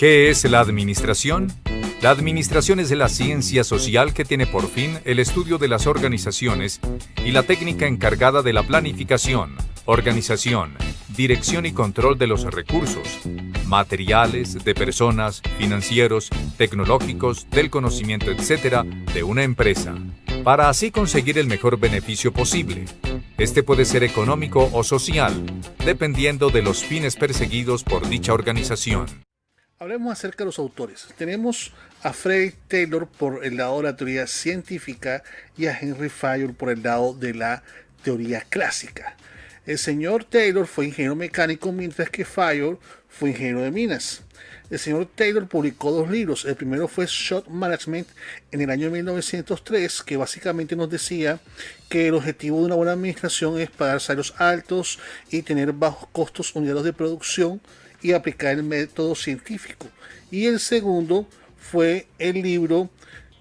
¿Qué es la administración? La administración es la ciencia social que tiene por fin el estudio de las organizaciones y la técnica encargada de la planificación, organización, dirección y control de los recursos, materiales, de personas, financieros, tecnológicos, del conocimiento, etc., de una empresa, para así conseguir el mejor beneficio posible. Este puede ser económico o social, dependiendo de los fines perseguidos por dicha organización. Hablemos acerca de los autores. Tenemos a Frederick Taylor por el lado de la teoría científica y a Henry Fayol por el lado de la teoría clásica. El señor Taylor fue ingeniero mecánico, mientras que Fayol fue ingeniero de minas. El señor Taylor publicó 2 libros. El primero fue Short Management en el año 1903, que básicamente nos decía que el objetivo de una buena administración es pagar salarios altos y tener bajos costos unidades de producción y aplicar el método científico. Y el segundo fue el libro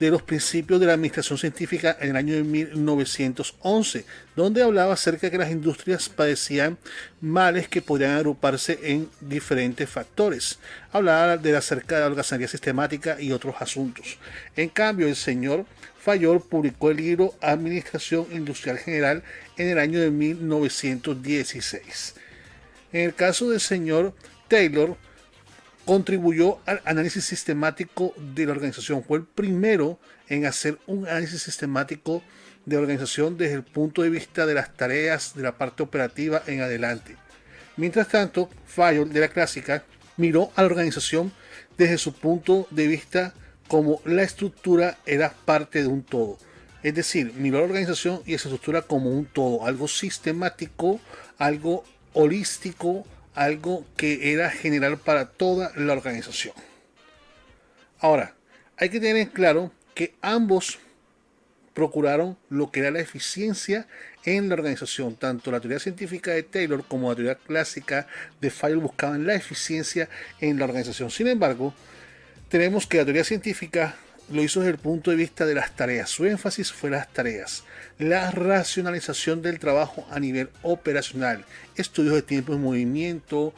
de los principios de la administración científica en el año de 1911, donde hablaba acerca de que las industrias padecían males que podrían agruparse en diferentes factores. Hablaba acerca de la holgazanería sistemática y otros asuntos. En cambio, el señor Fayol publicó el libro Administración Industrial General en el año de 1916. En el caso del señor Taylor, contribuyó al análisis sistemático de la organización. Fue el primero en hacer un análisis sistemático de la organización desde el punto de vista de las tareas de la parte operativa en adelante. Mientras tanto, Fayol de la clásica miró a la organización desde su punto de vista como la estructura era parte de un todo. Es decir, miró a la organización y esa estructura como un todo, algo sistemático, algo holístico, algo que era general para toda la organización. Ahora, hay que tener en claro que ambos procuraron lo que era la eficiencia en la organización. Tanto la teoría científica de Taylor como la teoría clásica de Fayol buscaban la eficiencia en la organización. Sin embargo, tenemos que la teoría científica lo hizo desde el punto de vista de las tareas. Su énfasis fue las tareas, la racionalización del trabajo a nivel operacional, estudios de tiempo en movimiento,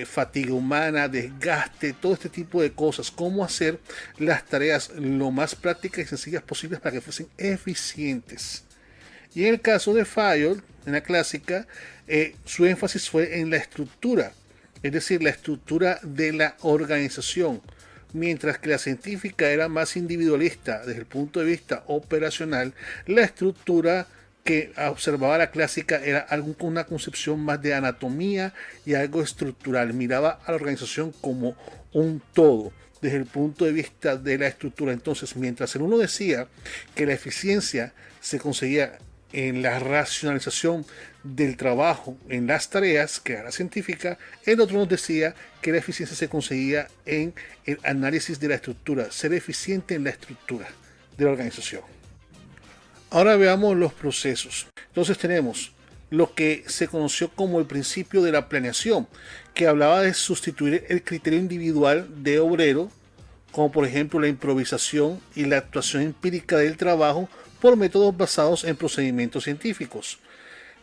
fatiga humana, desgaste, todo este tipo de cosas, cómo hacer las tareas lo más prácticas y sencillas posibles para que fuesen eficientes. Y en el caso de Fayol, en la clásica, su énfasis fue en la estructura, es decir, la estructura de la organización. Mientras que la científica era más individualista desde el punto de vista operacional, la estructura que observaba la clásica era algo con una concepción más de anatomía y algo estructural. Miraba a la organización como un todo desde el punto de vista de la estructura. Entonces, mientras el uno decía que la eficiencia se conseguía en la racionalización del trabajo en las tareas, que era la científica, el otro nos decía que la eficiencia se conseguía en el análisis de la estructura, ser eficiente en la estructura de la organización. Ahora veamos los procesos. Entonces tenemos lo que se conoció como el principio de la planeación, que hablaba de sustituir el criterio individual de obrero, como por ejemplo la improvisación y la actuación empírica del trabajo, por métodos basados en procedimientos científicos.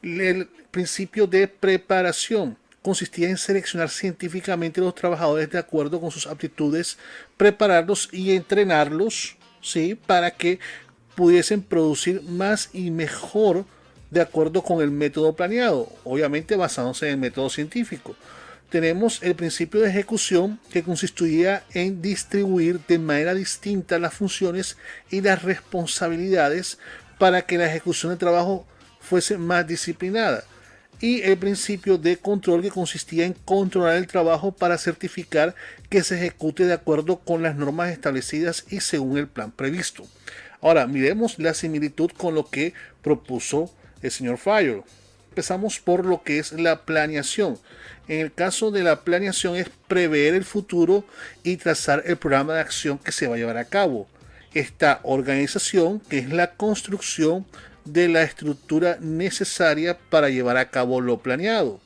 El principio de preparación consistía en seleccionar científicamente a los trabajadores de acuerdo con sus aptitudes, prepararlos y entrenarlos, ¿sí?, para que pudiesen producir más y mejor de acuerdo con el método planeado, obviamente basándose en el método científico. Tenemos el principio de ejecución, que consistía en distribuir de manera distinta las funciones y las responsabilidades para que la ejecución del trabajo fuese más disciplinada. Y el principio de control, que consistía en controlar el trabajo para certificar que se ejecute de acuerdo con las normas establecidas y según el plan previsto. Ahora, miremos la similitud con lo que propuso el señor Fayol. Empezamos por lo que es la planeación. En el caso de la planeación es prever el futuro y trazar el programa de acción que se va a llevar a cabo. Esta organización, que es la construcción de la estructura necesaria para llevar a cabo lo planeado.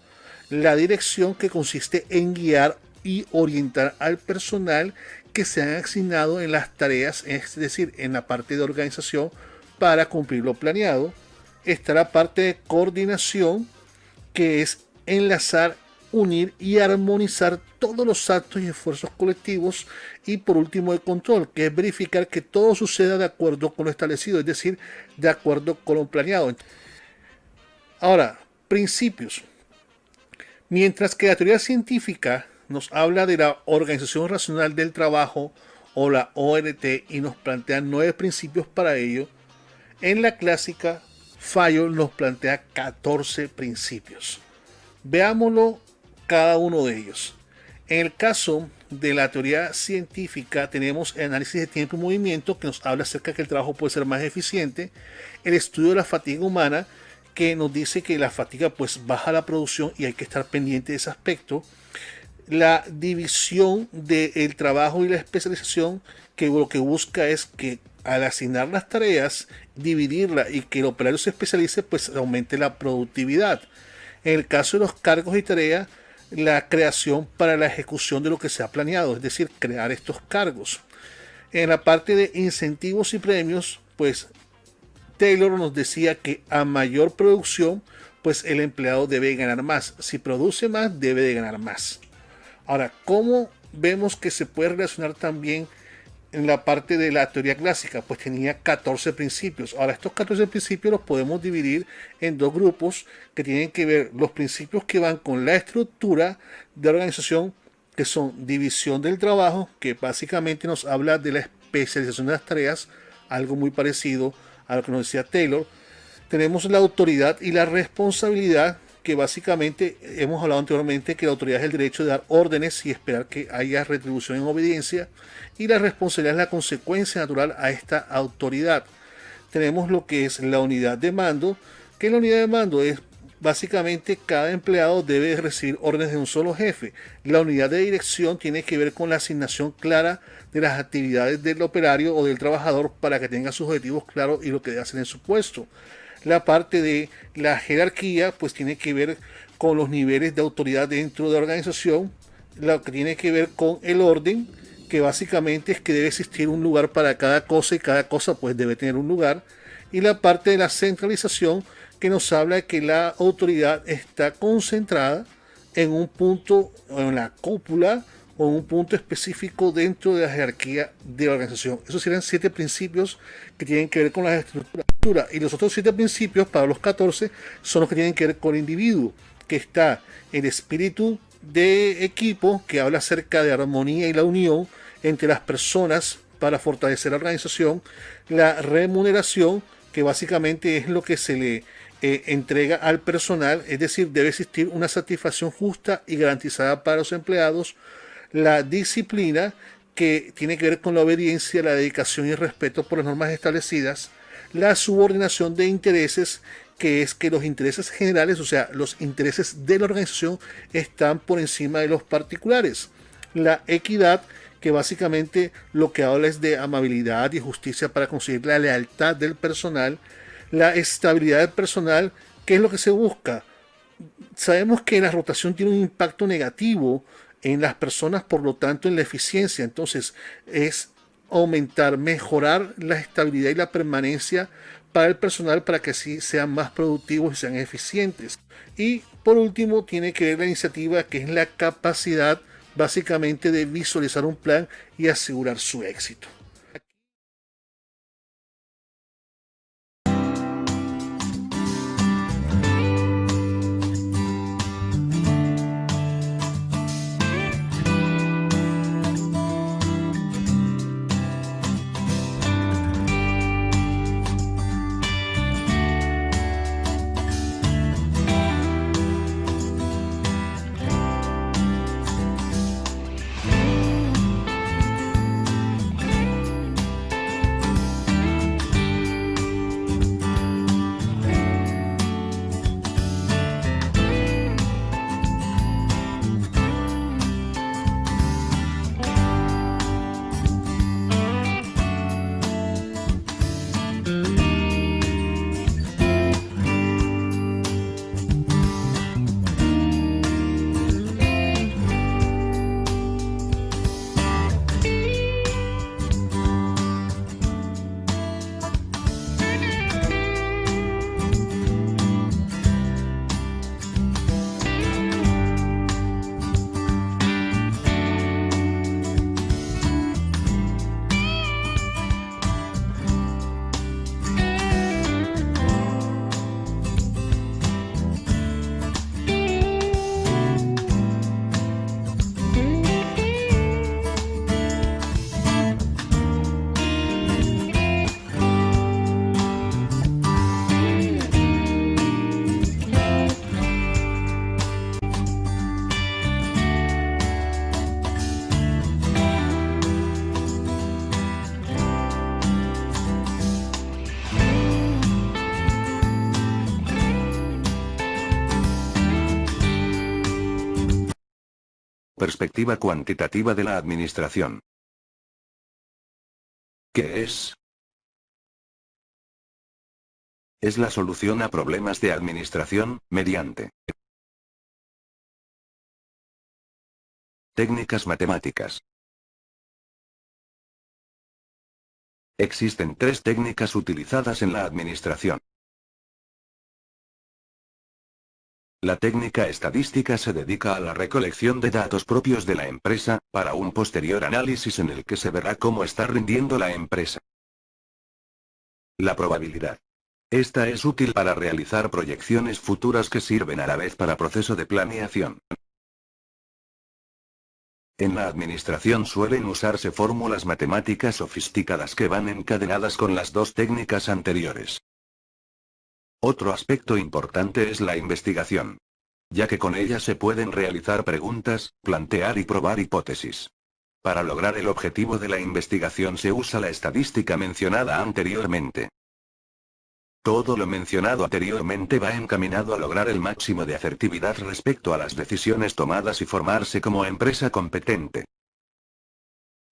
La dirección, que consiste en guiar y orientar al personal que se han asignado en las tareas, es decir, en la parte de organización para cumplir lo planeado. Está la parte de coordinación, que es enlazar unir y armonizar todos los actos y esfuerzos colectivos, y por último el control, que es verificar que todo suceda de acuerdo con lo establecido, es decir, de acuerdo con lo planeado. Ahora, principios. Mientras que la teoría científica nos habla de la Organización Racional del Trabajo o la ORT y nos plantea 9 principios para ello, en la clásica Fayol nos plantea 14 principios. Veámoslo cada uno de ellos. En el caso de la teoría científica tenemos el análisis de tiempo y movimiento, que nos habla acerca de que el trabajo puede ser más eficiente, el estudio de la fatiga humana, que nos dice que la fatiga pues baja la producción y hay que estar pendiente de ese aspecto, la división del trabajo y la especialización, que lo que busca es que al asignar las tareas, dividirla y que el operario se especialice, pues aumente la productividad. En el caso de los cargos y tareas, la creación para la ejecución de lo que se ha planeado, es decir, crear estos cargos. En la parte de incentivos y premios, pues Taylor nos decía que a mayor producción, pues el empleado debe ganar más. Si produce más, debe de ganar más. Ahora, ¿cómo vemos que se puede relacionar también en la parte de la teoría clásica? Pues tenía 14 principios. Ahora, estos 14 principios los podemos dividir en 2 grupos que tienen que ver los principios que van con la estructura de la organización, que son división del trabajo, que básicamente nos habla de la especialización de las tareas, algo muy parecido a lo que nos decía Taylor. Tenemos la autoridad y la responsabilidad, que básicamente hemos hablado anteriormente que la autoridad es el derecho de dar órdenes y esperar que haya retribución en obediencia, y la responsabilidad es la consecuencia natural a esta autoridad. Tenemos lo que es la unidad de mando, que la unidad de mando es básicamente cada empleado debe recibir órdenes de un solo jefe. La unidad de dirección tiene que ver con la asignación clara de las actividades del operario o del trabajador para que tenga sus objetivos claros y lo que debe hacer en su puesto. La parte de la jerarquía pues tiene que ver con los niveles de autoridad dentro de la organización, lo que tiene que ver con el orden, que básicamente es que debe existir un lugar para cada cosa y cada cosa pues debe tener un lugar, y la parte de la centralización, que nos habla de que la autoridad está concentrada en un punto, en la cúpula o en un punto específico dentro de la jerarquía de la organización. Esos serían 7 principios que tienen que ver con la estructura, y los otros 7 principios para los 14 son los que tienen que ver con el individuo, que está el espíritu de equipo, que habla acerca de armonía y la unión entre las personas para fortalecer la organización, la remuneración, que básicamente es lo que se le entrega al personal, es decir, debe existir una satisfacción justa y garantizada para los empleados, la disciplina, que tiene que ver con la obediencia, la dedicación y el respeto por las normas establecidas, la subordinación de intereses, que es que los intereses generales, o sea, los intereses de la organización, están por encima de los particulares, la equidad, que básicamente lo que habla es de amabilidad y justicia para conseguir la lealtad del personal, la estabilidad del personal, que es lo que se busca. Sabemos que la rotación tiene un impacto negativo en las personas, por lo tanto en la eficiencia. Entonces es aumentar, mejorar la estabilidad y la permanencia para el personal, para que así sean más productivos y sean eficientes. Y por último tiene que ver la iniciativa, que es la capacidad básicamente de visualizar un plan y asegurar su éxito. Perspectiva cuantitativa de la administración. ¿Qué es? Es la solución a problemas de administración, mediante técnicas matemáticas. Existen 3 técnicas utilizadas en la administración. La técnica estadística se dedica a la recolección de datos propios de la empresa, para un posterior análisis en el que se verá cómo está rindiendo la empresa. La probabilidad. Esta es útil para realizar proyecciones futuras que sirven a la vez para proceso de planeación. En la administración suelen usarse fórmulas matemáticas sofisticadas que van encadenadas con las 2 técnicas anteriores. Otro aspecto importante es la investigación, ya que con ella se pueden realizar preguntas, plantear y probar hipótesis. Para lograr el objetivo de la investigación se usa la estadística mencionada anteriormente. Todo lo mencionado anteriormente va encaminado a lograr el máximo de asertividad respecto a las decisiones tomadas y formarse como empresa competente.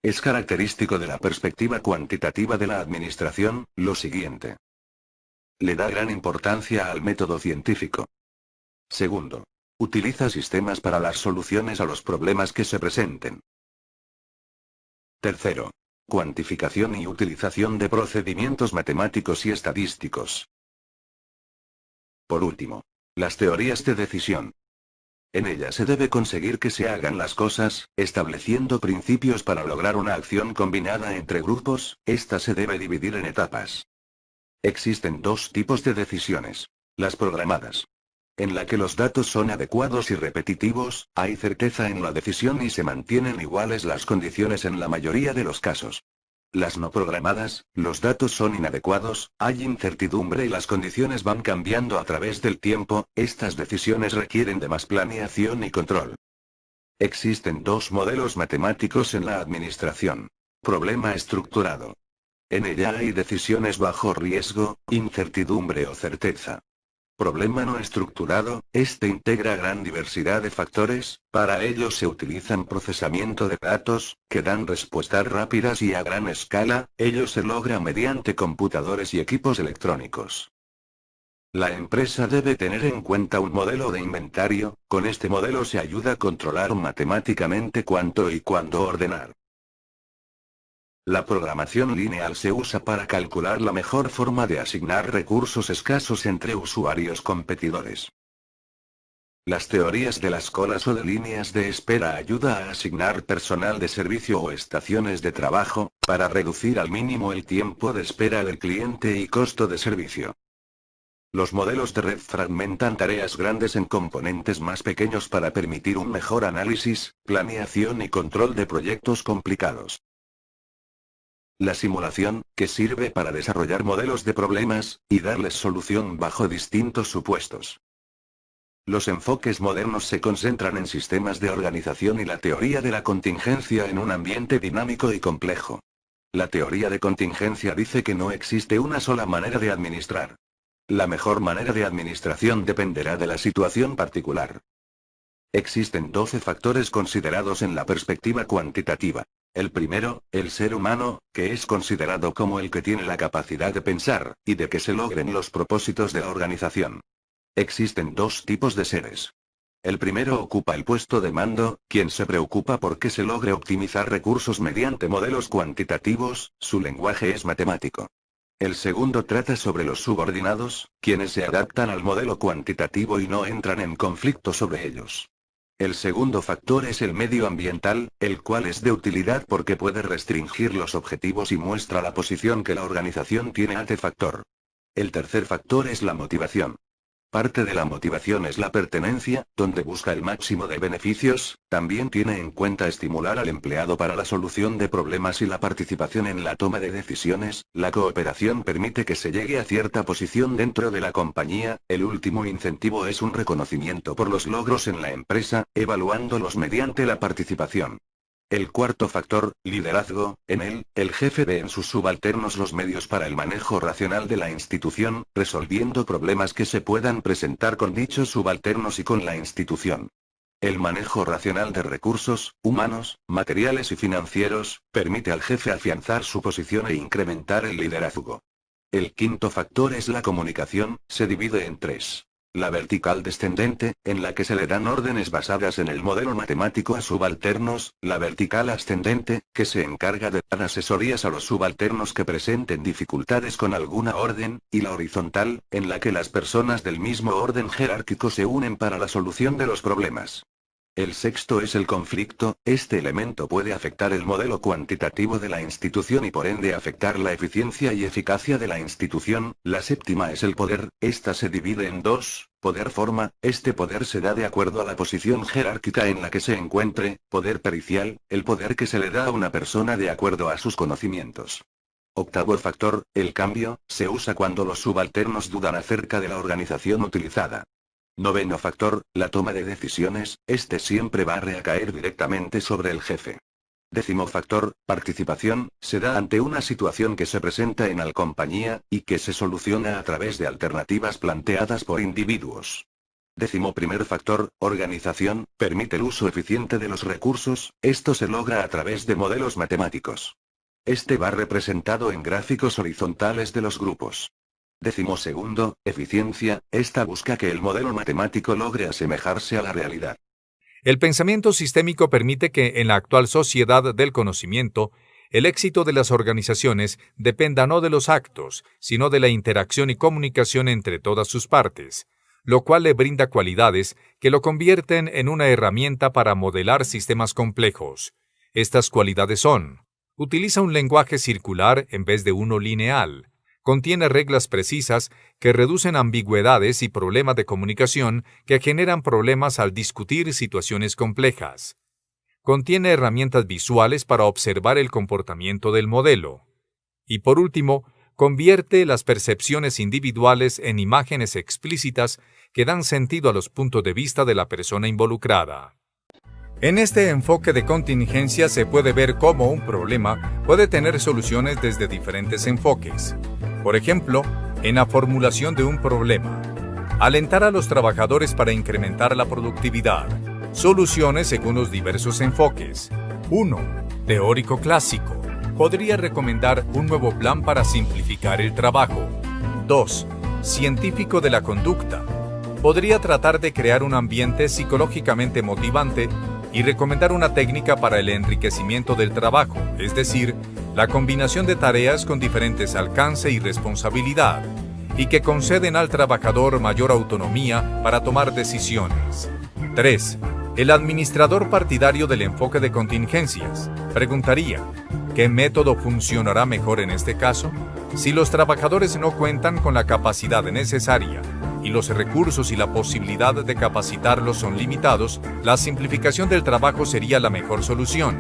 Es característico de la perspectiva cuantitativa de la administración, lo siguiente. Le da gran importancia al método científico. Segundo, utiliza sistemas para las soluciones a los problemas que se presenten. Tercero, cuantificación y utilización de procedimientos matemáticos y estadísticos. Por último, las teorías de decisión. En ellas se debe conseguir que se hagan las cosas, estableciendo principios para lograr una acción combinada entre grupos. Esta se debe dividir en etapas. Existen 2 tipos de decisiones. Las programadas, en la que los datos son adecuados y repetitivos, hay certeza en la decisión y se mantienen iguales las condiciones en la mayoría de los casos. Las no programadas, los datos son inadecuados, hay incertidumbre y las condiciones van cambiando a través del tiempo. Estas decisiones requieren de más planeación y control. Existen 2 modelos matemáticos en la administración. Problema estructurado. En ella hay decisiones bajo riesgo, incertidumbre o certeza. Problema no estructurado, este integra gran diversidad de factores. Para ello se utilizan procesamiento de datos, que dan respuestas rápidas y a gran escala. Ello se logra mediante computadores y equipos electrónicos. La empresa debe tener en cuenta un modelo de inventario. Con este modelo se ayuda a controlar matemáticamente cuánto y cuándo ordenar. La programación lineal se usa para calcular la mejor forma de asignar recursos escasos entre usuarios competidores. Las teorías de las colas o de líneas de espera ayuda a asignar personal de servicio o estaciones de trabajo, para reducir al mínimo el tiempo de espera del cliente y costo de servicio. Los modelos de red fragmentan tareas grandes en componentes más pequeños para permitir un mejor análisis, planeación y control de proyectos complicados. La simulación, que sirve para desarrollar modelos de problemas, y darles solución bajo distintos supuestos. Los enfoques modernos se concentran en sistemas de organización y la teoría de la contingencia en un ambiente dinámico y complejo. La teoría de contingencia dice que no existe una sola manera de administrar. La mejor manera de administración dependerá de la situación particular. Existen 12 factores considerados en la perspectiva cuantitativa. El primero, el ser humano, que es considerado como el que tiene la capacidad de pensar, y de que se logren los propósitos de la organización. Existen 2 tipos de seres. El primero ocupa el puesto de mando, quien se preocupa por que se logre optimizar recursos mediante modelos cuantitativos, su lenguaje es matemático. El segundo trata sobre los subordinados, quienes se adaptan al modelo cuantitativo y no entran en conflicto sobre ellos. El segundo factor es el medio ambiental, el cual es de utilidad porque puede restringir los objetivos y muestra la posición que la organización tiene ante factor. El tercer factor es la motivación. Parte de la motivación es la pertenencia, donde busca el máximo de beneficios. También tiene en cuenta estimular al empleado para la solución de problemas y la participación en la toma de decisiones. La cooperación permite que se llegue a cierta posición dentro de la compañía. El último incentivo es un reconocimiento por los logros en la empresa, evaluándolos mediante la participación. El cuarto factor, liderazgo, en él, el jefe ve en sus subalternos los medios para el manejo racional de la institución, resolviendo problemas que se puedan presentar con dichos subalternos y con la institución. El manejo racional de recursos, humanos, materiales y financieros, permite al jefe afianzar su posición e incrementar el liderazgo. El quinto factor es la comunicación, se divide en tres. La vertical descendente, en la que se le dan órdenes basadas en el modelo matemático a subalternos, la vertical ascendente, que se encarga de dar asesorías a los subalternos que presenten dificultades con alguna orden, y la horizontal, en la que las personas del mismo orden jerárquico se unen para la solución de los problemas. El sexto es el conflicto, este elemento puede afectar el modelo cuantitativo de la institución y por ende afectar la eficiencia y eficacia de la institución. La séptima es el poder, esta se divide en dos, poder-forma, este poder se da de acuerdo a la posición jerárquica en la que se encuentre, poder pericial, el poder que se le da a una persona de acuerdo a sus conocimientos. Octavo factor, el cambio, se usa cuando los subalternos dudan acerca de la organización utilizada. Noveno factor, la toma de decisiones, este siempre va a recaer directamente sobre el jefe. Décimo factor, participación, se da ante una situación que se presenta en la compañía, y que se soluciona a través de alternativas planteadas por individuos. Décimo primer factor, organización, permite el uso eficiente de los recursos, esto se logra a través de modelos matemáticos. Este va representado en gráficos horizontales de los grupos. Décimo segundo, eficiencia, esta busca que el modelo matemático logre asemejarse a la realidad. El pensamiento sistémico permite que en la actual sociedad del conocimiento, el éxito de las organizaciones dependa no de los actos, sino de la interacción y comunicación entre todas sus partes, lo cual le brinda cualidades que lo convierten en una herramienta para modelar sistemas complejos. Estas cualidades son: utiliza un lenguaje circular en vez de uno lineal. Contiene reglas precisas que reducen ambigüedades y problemas de comunicación que generan problemas al discutir situaciones complejas. Contiene herramientas visuales para observar el comportamiento del modelo. Y por último, convierte las percepciones individuales en imágenes explícitas que dan sentido a los puntos de vista de la persona involucrada. En este enfoque de contingencia se puede ver cómo un problema puede tener soluciones desde diferentes enfoques. Por ejemplo, en la formulación de un problema, alentar a los trabajadores para incrementar la productividad. Soluciones según los diversos enfoques. 1. Teórico clásico. Podría recomendar un nuevo plan para simplificar el trabajo. 2. Científico de la conducta. Podría tratar de crear un ambiente psicológicamente motivante y recomendar una técnica para el enriquecimiento del trabajo, es decir, la combinación de tareas con diferentes alcance y responsabilidad, y que conceden al trabajador mayor autonomía para tomar decisiones. 3. El administrador partidario del enfoque de contingencias preguntaría: ¿qué método funcionará mejor en este caso? Si los trabajadores no cuentan con la capacidad necesaria y los recursos y la posibilidad de capacitarlos son limitados, la simplificación del trabajo sería la mejor solución.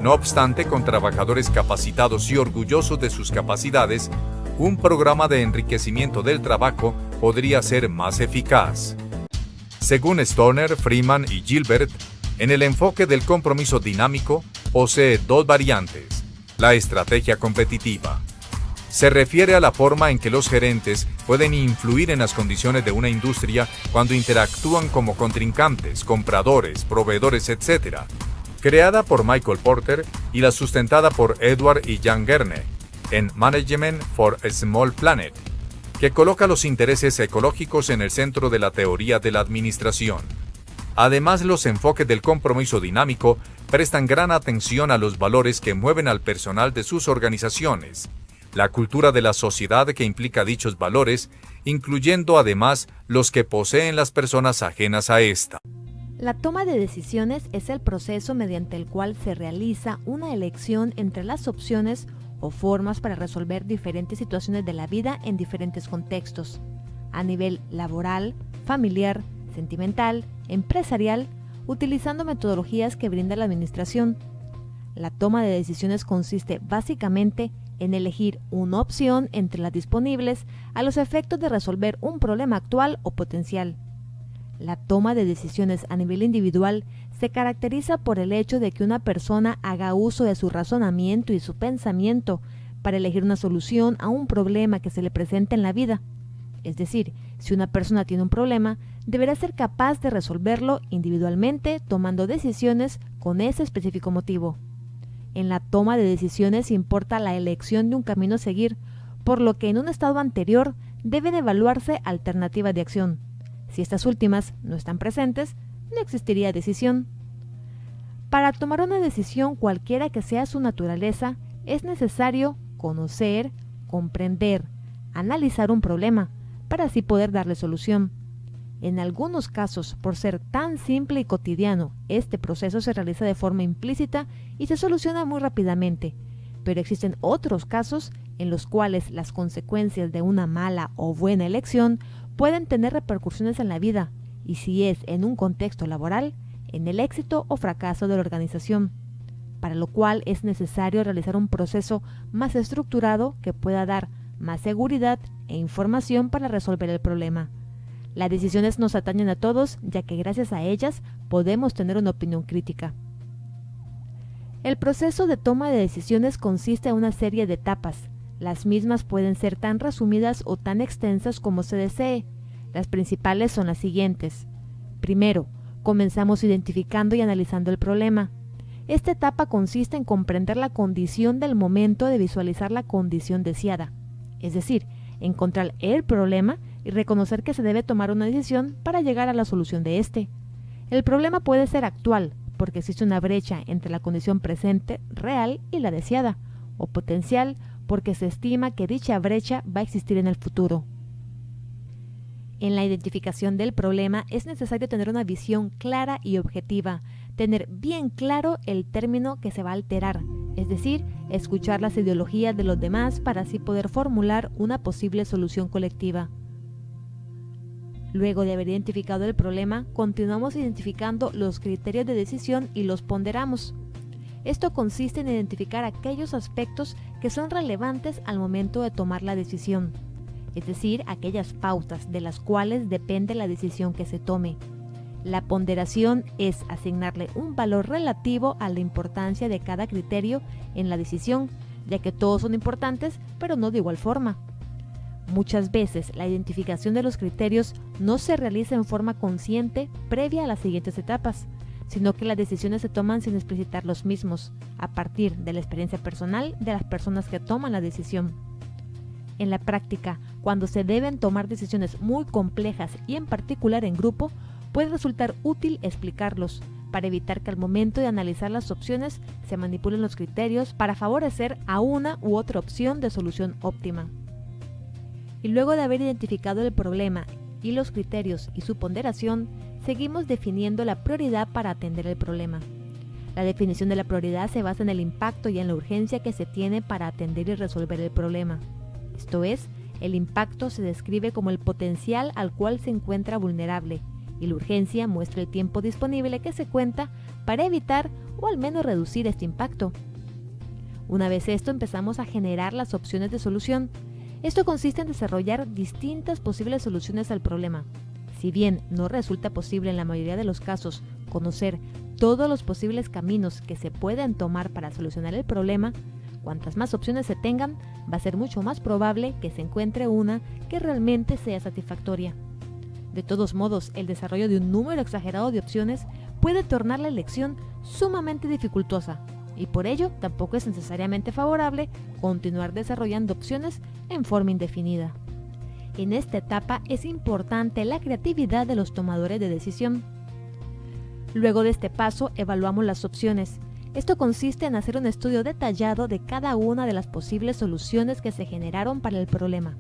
No obstante, con trabajadores capacitados y orgullosos de sus capacidades, un programa de enriquecimiento del trabajo podría ser más eficaz. Según Stoner, Freeman y Gilbert, en el enfoque del compromiso dinámico posee dos variantes: la estrategia competitiva. Se refiere a la forma en que los gerentes pueden influir en las condiciones de una industria cuando interactúan como contrincantes, compradores, proveedores, etc. Creada por Michael Porter y la sustentada por Edward y Jan Gerne en Management for a Small Planet, que coloca los intereses ecológicos en el centro de la teoría de la administración. Además, los enfoques del compromiso dinámico prestan gran atención a los valores que mueven al personal de sus organizaciones, la cultura de la sociedad que implica dichos valores, incluyendo además los que poseen las personas ajenas a esta. La toma de decisiones es el proceso mediante el cual se realiza una elección entre las opciones o formas para resolver diferentes situaciones de la vida en diferentes contextos, a nivel laboral, familiar, sentimental, empresarial, utilizando metodologías que brinda la administración. La toma de decisiones consiste básicamente en elegir una opción entre las disponibles a los efectos de resolver un problema actual o potencial. La toma de decisiones a nivel individual se caracteriza por el hecho de que una persona haga uso de su razonamiento y su pensamiento para elegir una solución a un problema que se le presenta en la vida. Es decir, si una persona tiene un problema, deberá ser capaz de resolverlo individualmente, tomando decisiones con ese específico motivo. En la toma de decisiones importa la elección de un camino a seguir, por lo que en un estado anterior deben evaluarse alternativas de acción. Si estas últimas no están presentes, no existiría decisión. Para tomar una decisión cualquiera que sea su naturaleza, es necesario conocer, comprender, analizar un problema, para así poder darle solución. En algunos casos, por ser tan simple y cotidiano, este proceso se realiza de forma implícita y se soluciona muy rápidamente, pero existen otros casos en los cuales las consecuencias de una mala o buena elección pueden tener repercusiones en la vida, y si es en un contexto laboral, en el éxito o fracaso de la organización, para lo cual es necesario realizar un proceso más estructurado que pueda dar más seguridad e información para resolver el problema. Las decisiones nos atañen a todos, ya que gracias a ellas podemos tener una opinión crítica. El proceso de toma de decisiones consiste en una serie de etapas. Las mismas pueden ser tan resumidas o tan extensas como se desee. Las principales son las siguientes. Primero, comenzamos identificando y analizando el problema. Esta etapa consiste en comprender la condición del momento de visualizar la condición deseada, es decir, encontrar el problema y reconocer que se debe tomar una decisión para llegar a la solución de este. El problema puede ser actual, porque existe una brecha entre la condición presente, real, y la deseada, o potencial, porque se estima que dicha brecha va a existir en el futuro. En la identificación del problema es necesario tener una visión clara y objetiva, tener bien claro el término que se va a alterar, es decir, escuchar las ideologías de los demás para así poder formular una posible solución colectiva. Luego de haber identificado el problema, continuamos identificando los criterios de decisión y los ponderamos. Esto consiste en identificar aquellos aspectos que son relevantes al momento de tomar la decisión, es decir, aquellas pautas de las cuales depende la decisión que se tome. La ponderación es asignarle un valor relativo a la importancia de cada criterio en la decisión, ya que todos son importantes, pero no de igual forma. Muchas veces la identificación de los criterios no se realiza en forma consciente previa a las siguientes etapas, sino que las decisiones se toman sin explicitar los mismos, a partir de la experiencia personal de las personas que toman la decisión. En la práctica, cuando se deben tomar decisiones muy complejas y en particular en grupo, puede resultar útil explicarlos, para evitar que al momento de analizar las opciones se manipulen los criterios para favorecer a una u otra opción de solución óptima. Y luego de haber identificado el problema y los criterios y su ponderación, seguimos definiendo la prioridad para atender el problema. La definición de la prioridad se basa en el impacto y en la urgencia que se tiene para atender y resolver el problema. Esto es, el impacto se describe como el potencial al cual se encuentra vulnerable, y la urgencia muestra el tiempo disponible que se cuenta para evitar o al menos reducir este impacto. Una vez esto, empezamos a generar las opciones de solución. Esto consiste en desarrollar distintas posibles soluciones al problema. Si bien no resulta posible en la mayoría de los casos conocer todos los posibles caminos que se pueden tomar para solucionar el problema, cuantas más opciones se tengan, va a ser mucho más probable que se encuentre una que realmente sea satisfactoria. De todos modos, el desarrollo de un número exagerado de opciones puede tornar la elección sumamente dificultosa, y por ello tampoco es necesariamente favorable continuar desarrollando opciones en forma indefinida. En esta etapa es importante la creatividad de los tomadores de decisión. Luego de este paso, evaluamos las opciones. Esto consiste en hacer un estudio detallado de cada una de las posibles soluciones que se generaron para el problema,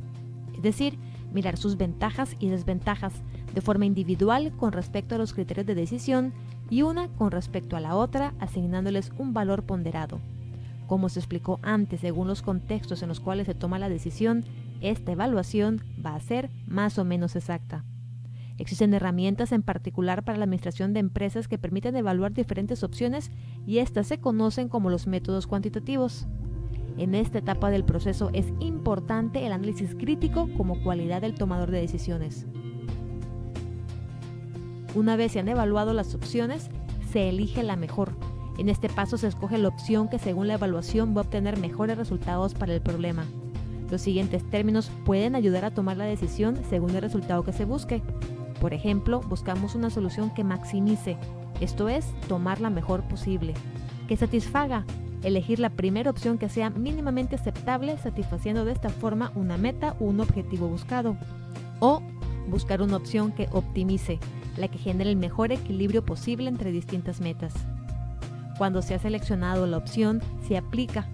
es decir, mirar sus ventajas y desventajas de forma individual con respecto a los criterios de decisión y una con respecto a la otra, asignándoles un valor ponderado. Como se explicó antes, según los contextos en los cuales se toma la decisión, esta evaluación va a ser más o menos exacta. Existen herramientas en particular para la administración de empresas que permiten evaluar diferentes opciones y estas se conocen como los métodos cuantitativos. En esta etapa del proceso es importante el análisis crítico como cualidad del tomador de decisiones. Una vez se han evaluado las opciones, se elige la mejor. En este paso se escoge la opción que según la evaluación va a obtener mejores resultados para el problema. Los siguientes términos pueden ayudar a tomar la decisión según el resultado que se busque. Por ejemplo, buscamos una solución que maximice, esto es, tomar la mejor posible. Que satisfaga, elegir la primera opción que sea mínimamente aceptable, satisfaciendo de esta forma una meta o un objetivo buscado. O buscar una opción que optimice, la que genere el mejor equilibrio posible entre distintas metas. Cuando se ha seleccionado la opción, se aplica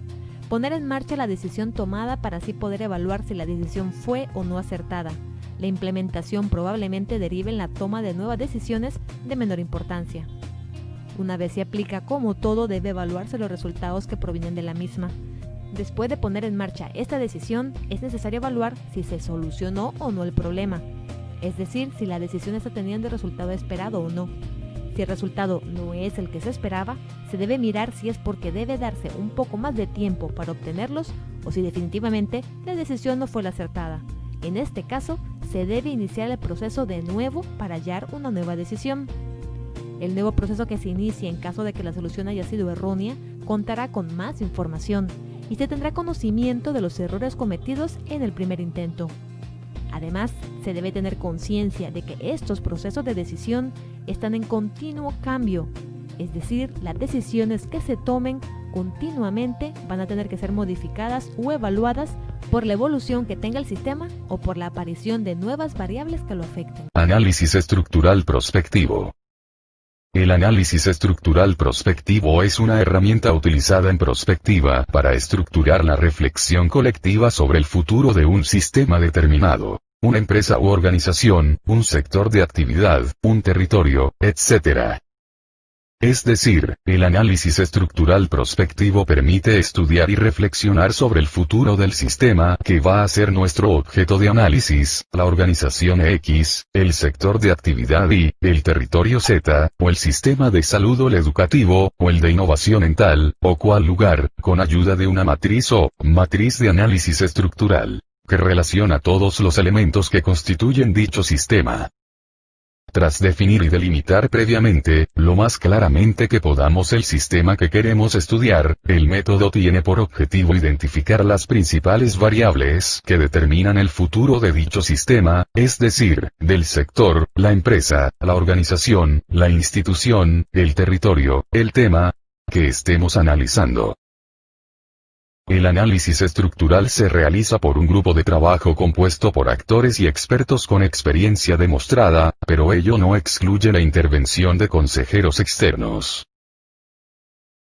poner en marcha la decisión tomada para así poder evaluar si la decisión fue o no acertada. La implementación probablemente derive en la toma de nuevas decisiones de menor importancia. Una vez se aplica, como todo, debe evaluarse los resultados que provienen de la misma. Después de poner en marcha esta decisión, es necesario evaluar si se solucionó o no el problema, es decir, si la decisión está teniendo el resultado esperado o no. Si el resultado no es el que se esperaba, se debe mirar si es porque debe darse un poco más de tiempo para obtenerlos o si definitivamente la decisión no fue la acertada. En este caso, se debe iniciar el proceso de nuevo para hallar una nueva decisión. El nuevo proceso que se inicie en caso de que la solución haya sido errónea contará con más información y se tendrá conocimiento de los errores cometidos en el primer intento. Además, se debe tener conciencia de que estos procesos de decisión están en continuo cambio, es decir, las decisiones que se tomen continuamente van a tener que ser modificadas o evaluadas por la evolución que tenga el sistema o por la aparición de nuevas variables que lo afecten. Análisis estructural prospectivo. El análisis estructural prospectivo es una herramienta utilizada en prospectiva para estructurar la reflexión colectiva sobre el futuro de un sistema determinado, una empresa u organización, un sector de actividad, un territorio, etc. Es decir, el análisis estructural prospectivo permite estudiar y reflexionar sobre el futuro del sistema que va a ser nuestro objeto de análisis, la organización X, el sector de actividad Y, el territorio Z, o el sistema de salud o el educativo, o el de innovación en tal o cual lugar, con ayuda de una matriz o matriz de análisis estructural, que relaciona todos los elementos que constituyen dicho sistema. Tras definir y delimitar previamente, lo más claramente que podamos el sistema que queremos estudiar, el método tiene por objetivo identificar las principales variables que determinan el futuro de dicho sistema, es decir, del sector, la empresa, la organización, la institución, el territorio, el tema que estemos analizando. El análisis estructural se realiza por un grupo de trabajo compuesto por actores y expertos con experiencia demostrada, pero ello no excluye la intervención de consejeros externos.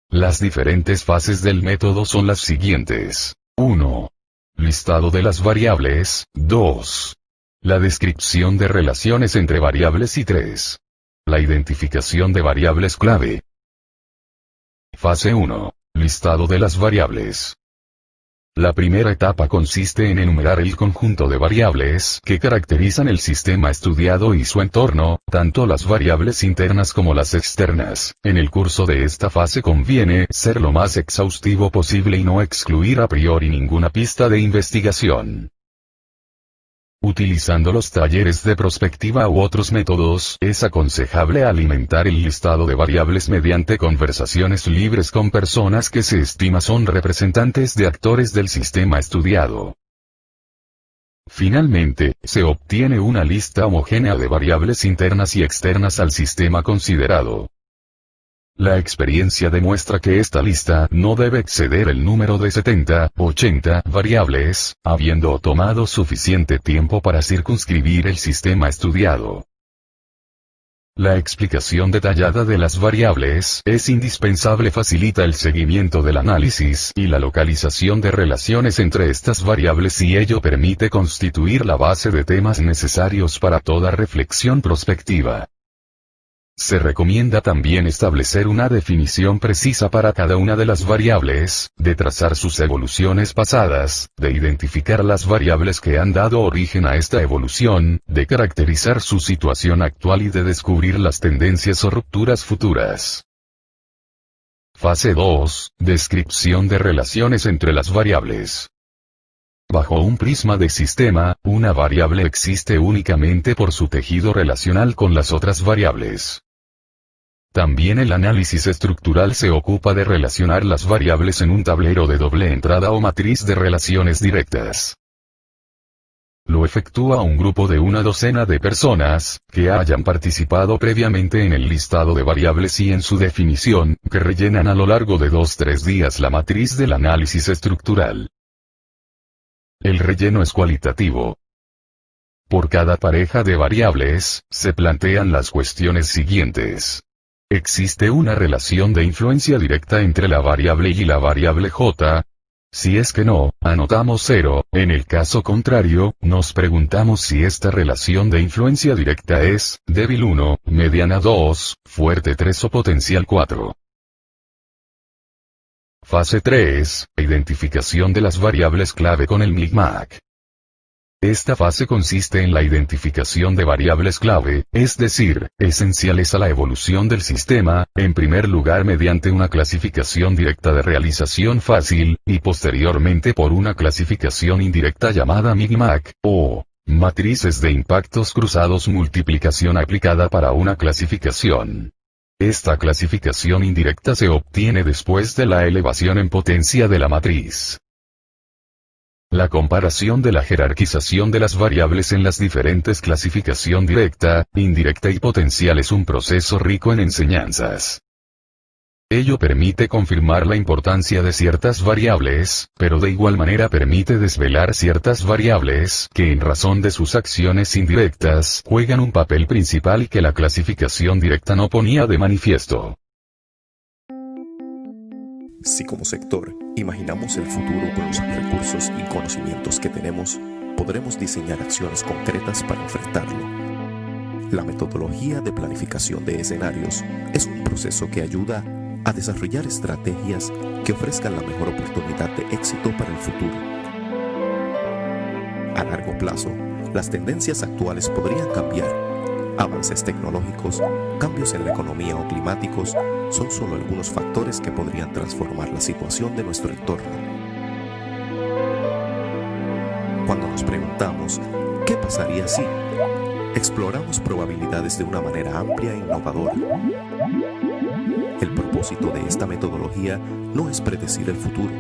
Las diferentes fases del método son las siguientes. 1. Listado de las variables. 2. La descripción de relaciones entre variables y 3. La identificación de variables clave. Fase 1. Listado de las variables. La primera etapa consiste en enumerar el conjunto de variables que caracterizan el sistema estudiado y su entorno, tanto las variables internas como las externas. En el curso de esta fase conviene ser lo más exhaustivo posible y no excluir a priori ninguna pista de investigación. Utilizando los talleres de prospectiva u otros métodos, es aconsejable alimentar el listado de variables mediante conversaciones libres con personas que se estima son representantes de actores del sistema estudiado. Finalmente, se obtiene una lista homogénea de variables internas y externas al sistema considerado. La experiencia demuestra que esta lista no debe exceder el número de 70-80 variables, habiendo tomado suficiente tiempo para circunscribir el sistema estudiado. La explicación detallada de las variables es indispensable, facilita el seguimiento del análisis y la localización de relaciones entre estas variables y ello permite constituir la base de temas necesarios para toda reflexión prospectiva. Se recomienda también establecer una definición precisa para cada una de las variables, de trazar sus evoluciones pasadas, de identificar las variables que han dado origen a esta evolución, de caracterizar su situación actual y de descubrir las tendencias o rupturas futuras. Fase 2. Descripción de relaciones entre las variables. Bajo un prisma de sistema, una variable existe únicamente por su tejido relacional con las otras variables. También el análisis estructural se ocupa de relacionar las variables en un tablero de doble entrada o matriz de relaciones directas. Lo efectúa un grupo de una docena de personas, que hayan participado previamente en el listado de variables y en su definición, que rellenan a lo largo de 2-3 días la matriz del análisis estructural. El relleno es cualitativo. Por cada pareja de variables, se plantean las cuestiones siguientes. ¿Existe una relación de influencia directa entre la variable y la variable j? Si es que no, anotamos 0, en el caso contrario, nos preguntamos si esta relación de influencia directa es, débil 1, mediana 2, fuerte 3 o potencial 4. Fase 3, identificación de las variables clave con el MICMAC. Esta fase consiste en la identificación de variables clave, es decir, esenciales a la evolución del sistema, en primer lugar mediante una clasificación directa de realización fácil, y posteriormente por una clasificación indirecta llamada MICMAC, o matrices de impactos cruzados multiplicación aplicada para una clasificación. Esta clasificación indirecta se obtiene después de la elevación en potencia de la matriz. La comparación de la jerarquización de las variables en las diferentes clasificación directa, indirecta y potencial es un proceso rico en enseñanzas. Ello permite confirmar la importancia de ciertas variables, pero de igual manera permite desvelar ciertas variables que en razón de sus acciones indirectas juegan un papel principal y que la clasificación directa no ponía de manifiesto. Si como sector imaginamos el futuro con los recursos y conocimientos que tenemos, podremos diseñar acciones concretas para enfrentarlo. La metodología de planificación de escenarios es un proceso que ayuda a desarrollar estrategias que ofrezcan la mejor oportunidad de éxito para el futuro. A largo plazo, las tendencias actuales podrían cambiar. Avances tecnológicos, cambios en la economía o climáticos son solo algunos factores que podrían transformar la situación de nuestro entorno. Cuando nos preguntamos, ¿qué pasaría si? Exploramos probabilidades de una manera amplia e innovadora. El propósito de esta metodología no es predecir el futuro,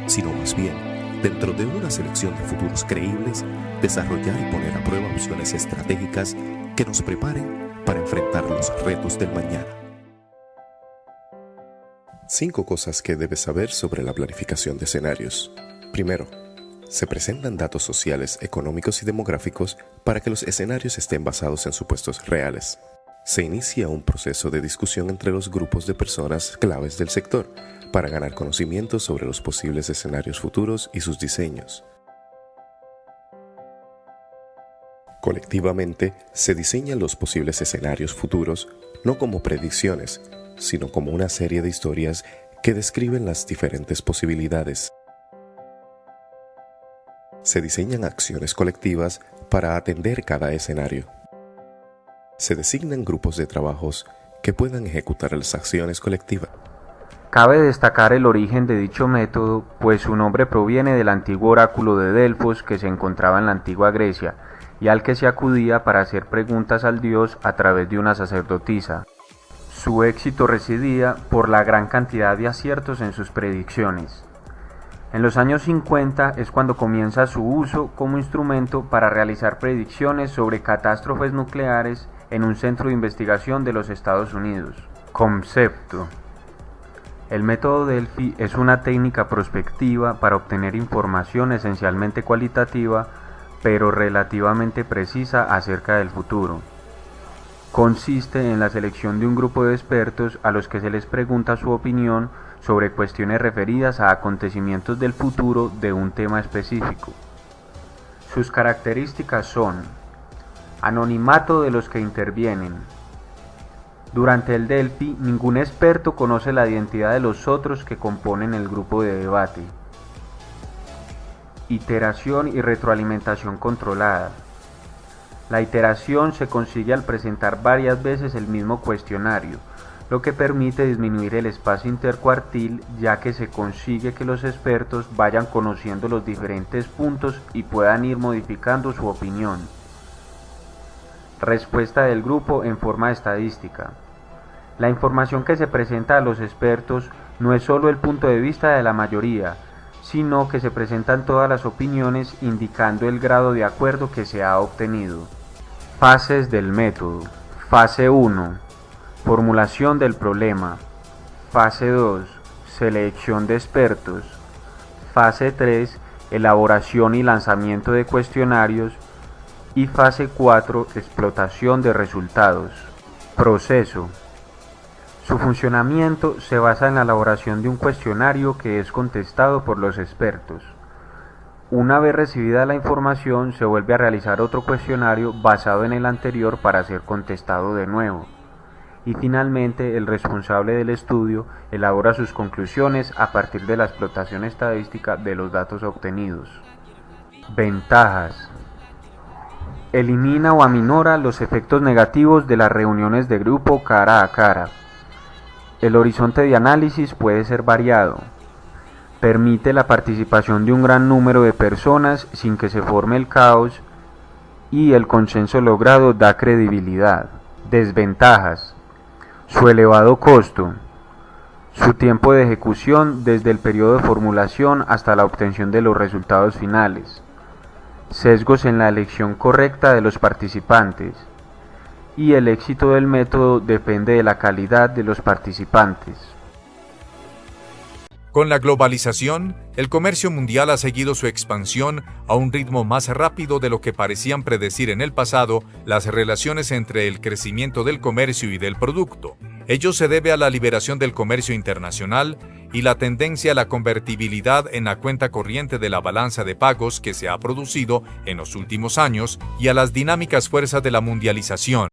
sino más bien, dentro de una selección de futuros creíbles, desarrollar y poner a prueba opciones estratégicas que nos preparen para enfrentar los retos del mañana. 5 cosas que debes saber sobre la planificación de escenarios. Primero, se presentan datos sociales, económicos y demográficos para que los escenarios estén basados en supuestos reales. Se inicia un proceso de discusión entre los grupos de personas claves del sector para ganar conocimiento sobre los posibles escenarios futuros y sus diseños. Colectivamente, se diseñan los posibles escenarios futuros no como predicciones, sino como una serie de historias que describen las diferentes posibilidades. Se diseñan acciones colectivas para atender cada escenario. Se designan grupos de trabajos que puedan ejecutar las acciones colectivas. Cabe destacar el origen de dicho método, pues su nombre proviene del antiguo oráculo de Delfos que se encontraba en la antigua Grecia, y al que se acudía para hacer preguntas al dios a través de una sacerdotisa. Su éxito residía por la gran cantidad de aciertos en sus predicciones. En los años 50 es cuando comienza su uso como instrumento para realizar predicciones sobre catástrofes nucleares en un centro de investigación de los Estados Unidos. Concepto. El método Delphi es una técnica prospectiva para obtener información esencialmente cualitativa, pero relativamente precisa acerca del futuro. Consiste en la selección de un grupo de expertos a los que se les pregunta su opinión sobre cuestiones referidas a acontecimientos del futuro de un tema específico. Sus características son: anonimato de los que intervienen. Durante el Delphi, ningún experto conoce la identidad de los otros que componen el grupo de debate. Iteración y retroalimentación controlada. La iteración se consigue al presentar varias veces el mismo cuestionario, lo que permite disminuir el espacio intercuartil, ya que se consigue que los expertos vayan conociendo los diferentes puntos y puedan ir modificando su opinión. Respuesta del grupo en forma estadística. La información que se presenta a los expertos no es solo el punto de vista de la mayoría, sino que se presentan todas las opiniones indicando el grado de acuerdo que se ha obtenido. Fases del método. Fase 1. Formulación del problema. Fase 2. Selección de expertos. Fase 3. Elaboración y lanzamiento de cuestionarios. Y fase 4. Explotación de resultados. Proceso. Su funcionamiento se basa en la elaboración de un cuestionario que es contestado por los expertos. Una vez recibida la información, se vuelve a realizar otro cuestionario basado en el anterior para ser contestado de nuevo. Y finalmente, el responsable del estudio elabora sus conclusiones a partir de la explotación estadística de los datos obtenidos. Ventajas. Elimina o aminora los efectos negativos de las reuniones de grupo cara a cara. El horizonte de análisis puede ser variado. Permite la participación de un gran número de personas sin que se forme el caos y el consenso logrado da credibilidad. Desventajas. Su elevado costo. Su tiempo de ejecución desde el periodo de formulación hasta la obtención de los resultados finales. Sesgos en la elección correcta de los participantes. Y el éxito del método depende de la calidad de los participantes. Con la globalización, el comercio mundial ha seguido su expansión a un ritmo más rápido de lo que parecían predecir en el pasado las relaciones entre el crecimiento del comercio y del producto. Ello se debe a la liberación del comercio internacional y la tendencia a la convertibilidad en la cuenta corriente de la balanza de pagos que se ha producido en los últimos años y a las dinámicas fuerzas de la mundialización.